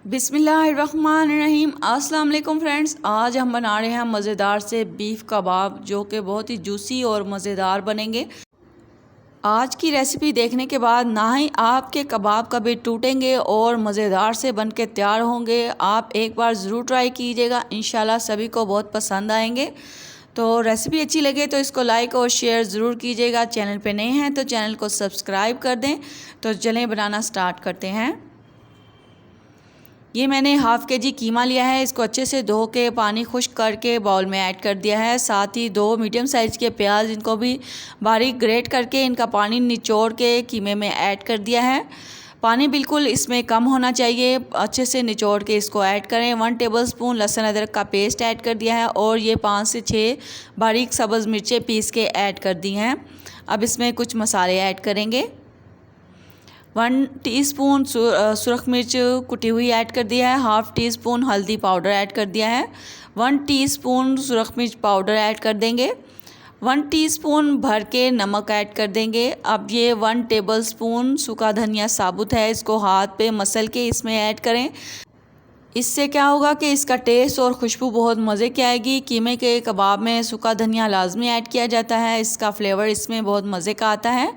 बिस्मिल्लाहिर्रहमानिर्रहीम। अस्सलाम वालेकुम फ्रेंड्स, आज हम बना रहे हैं मज़ेदार से बीफ कबाब जो कि बहुत ही जूसी और मज़ेदार बनेंगे। आज की रेसिपी देखने के बाद ना ही आपके कबाब कभी टूटेंगे और मज़ेदार से बन के तैयार होंगे। आप एक बार ज़रूर ट्राई कीजिएगा, इंशाल्लाह सभी को बहुत पसंद आएंगे। तो रेसिपी अच्छी लगे तो इसको लाइक और शेयर ज़रूर कीजिएगा। चैनल पे नए हैं तो चैनल को सब्सक्राइब कर दें। तो चलें बनाना स्टार्ट करते हैं। ये मैंने हाफ़ केजी कीमा लिया है। इसको अच्छे से धो के पानी खुश्क करके बाउल में ऐड कर दिया है। साथ ही 2 मीडियम साइज़ के प्याज, इनको भी बारीक ग्रेट करके इनका पानी निचोड़ के कीमे में ऐड कर दिया है। पानी बिल्कुल इसमें कम होना चाहिए, अच्छे से निचोड़ के इसको ऐड करें। 1 टेबलस्पून लहसुन अदरक का पेस्ट ऐड कर दिया है और ये 5 से 6 बारीक सब्ज़ मिर्चें पीस के ऐड कर दी हैं। अब इसमें कुछ मसाले ऐड करेंगे। 1 टीस्पून सुरख मिर्च कुटी हुई ऐड कर दिया है। हाफ़ टी स्पून हल्दी पाउडर ऐड कर दिया है। 1 टीस्पून सुरख मिर्च पाउडर ऐड कर देंगे। 1 टीस्पून भर के नमक ऐड कर देंगे। अब ये 1 टेबलस्पून सूखा धनिया साबुत है, इसको हाथ पे मसल के इसमें ऐड करें। इससे क्या होगा कि इसका टेस्ट और खुशबू बहुत मज़े की आएगी। कीमे के कबाब में सूखा धनिया लाजमी ऐड किया जाता है, इसका फ्लेवर इसमें बहुत मज़े का आता है।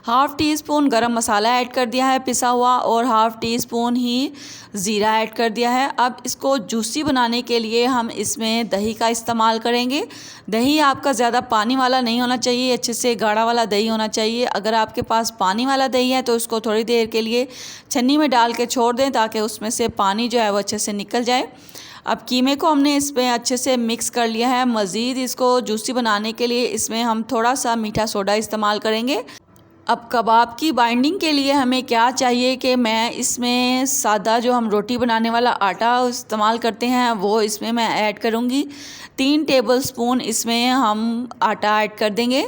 हाफ़ टी स्पून गरम मसाला ऐड कर दिया है पिसा हुआ और हाफ़ टी स्पून ही ज़ीरा ऐड कर दिया है। अब इसको जूसी बनाने के लिए हम इसमें दही का इस्तेमाल करेंगे। दही आपका ज़्यादा पानी वाला नहीं होना चाहिए, अच्छे से गाढ़ा वाला दही होना चाहिए। अगर आपके पास पानी वाला दही है तो उसको थोड़ी देर के लिए छन्नी में डाल के छोड़ दें ताकि उसमें से पानी जो है वो अच्छे से निकल जाए। अब कीमे को हमने इसमें अच्छे से मिक्स कर लिया है। मज़ीद इसको जूसी बनाने के लिए इसमें हम थोड़ा सा मीठा सोडा इस्तेमाल करेंगे। अब कबाब की बाइंडिंग के लिए हमें क्या चाहिए कि मैं इसमें सादा जो हम रोटी बनाने वाला आटा इस्तेमाल करते हैं वो इसमें मैं ऐड करूँगी। 3 टेबलस्पून इसमें हम आटा ऐड कर देंगे।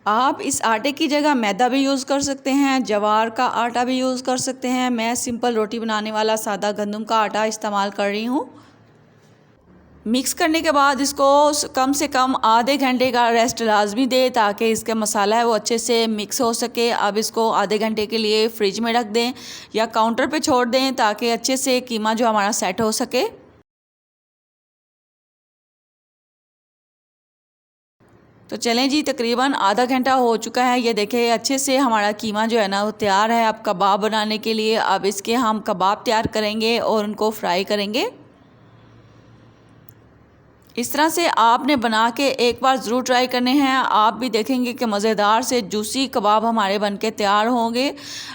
आप इस आटे की जगह मैदा भी यूज़ कर सकते हैं, जवार का आटा भी यूज़ कर सकते हैं। मैं सिंपल रोटी बनाने वाला सादा गंदम का आटा इस्तेमाल कर रही हूँ। मिक्स करने के बाद इसको कम से कम आधे घंटे का रेस्ट लाजमी दे ताकि इसका मसाला है वो अच्छे से मिक्स हो सके। अब इसको आधे घंटे के लिए फ्रिज में रख दें या काउंटर पे छोड़ दें ताकि अच्छे से कीमा जो हमारा सेट हो सके। तो चलें जी, तकरीबन आधा घंटा हो चुका है। ये देखें अच्छे से हमारा कीमा जो है ना वो तैयार है अब कबाब बनाने के लिए। अब इसके हम कबाब तैयार करेंगे और उनको फ्राई करेंगे। इस तरह से आपने बना के एक बार ज़रूर ट्राई करने हैं। आप भी देखेंगे कि मज़ेदार से जूसी कबाब हमारे बन के तैयार होंगे।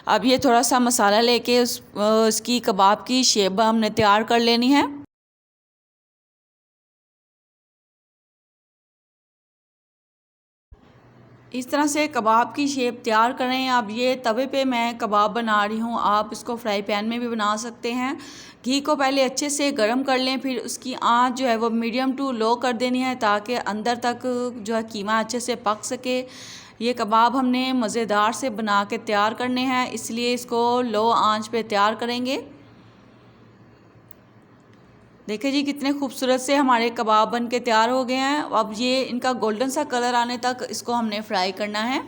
अब ये थोड़ा सा मसाला लेके उसकी कबाब की शेप हमने तैयार कर लेनी है। इस तरह से कबाब की शेप तैयार करें। अब ये तवे पे मैं कबाब बना रही हूँ, आप इसको फ्राई पैन में भी बना सकते हैं। घी को पहले अच्छे से गर्म कर लें, फिर उसकी आंच जो है वो मीडियम टू लो कर देनी है ताकि अंदर तक जो है कीमा अच्छे से पक सके। ये कबाब हमने मज़ेदार से बना के तैयार करने हैं, इसलिए इसको लो आंच पे तैयार करेंगे। देखिए जी कितने खूबसूरत से हमारे कबाब बन के तैयार हो गए हैं। अब ये इनका गोल्डन सा कलर आने तक इसको हमने फ्राई करना है।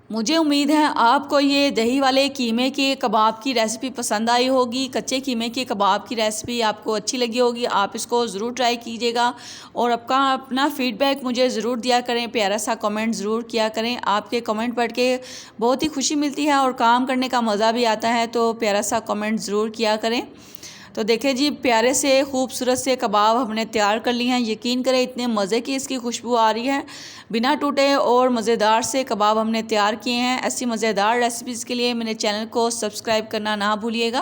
मुझे उम्मीद है आपको ये दही वाले कीमे के कबाब की रेसिपी पसंद आई होगी। कच्चे कीमे के कबाब की रेसिपी आपको अच्छी लगी होगी। आप इसको ज़रूर ट्राई कीजिएगा और अपना फ़ीडबैक मुझे ज़रूर दिया करें, प्यारा सा कमेंट ज़रूर किया करें। आपके कमेंट पढ़ के बहुत ही खुशी मिलती है और काम करने का मज़ा भी आता है, तो प्यारा सा कमेंट ज़रूर किया करें। तो देखें जी प्यारे से खूबसूरत से कबाब हमने तैयार कर लिए हैं। यकीन करें इतने मज़े की इसकी खुशबू आ रही है, बिना टूटे और मज़ेदार से कबाब हमने तैयार किए हैं। ऐसी मज़ेदार रेसिपीज़ के लिए मेरे चैनल को सब्सक्राइब करना ना भूलिएगा।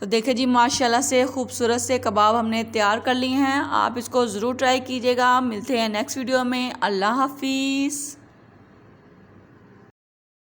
तो देखें जी माशाल्लाह से खूबसूरत से कबाब हमने तैयार कर लिए हैं। आप इसको ज़रूर ट्राई कीजिएगा। मिलते हैं नेक्स्ट वीडियो में। अल्लाह हाफिज़।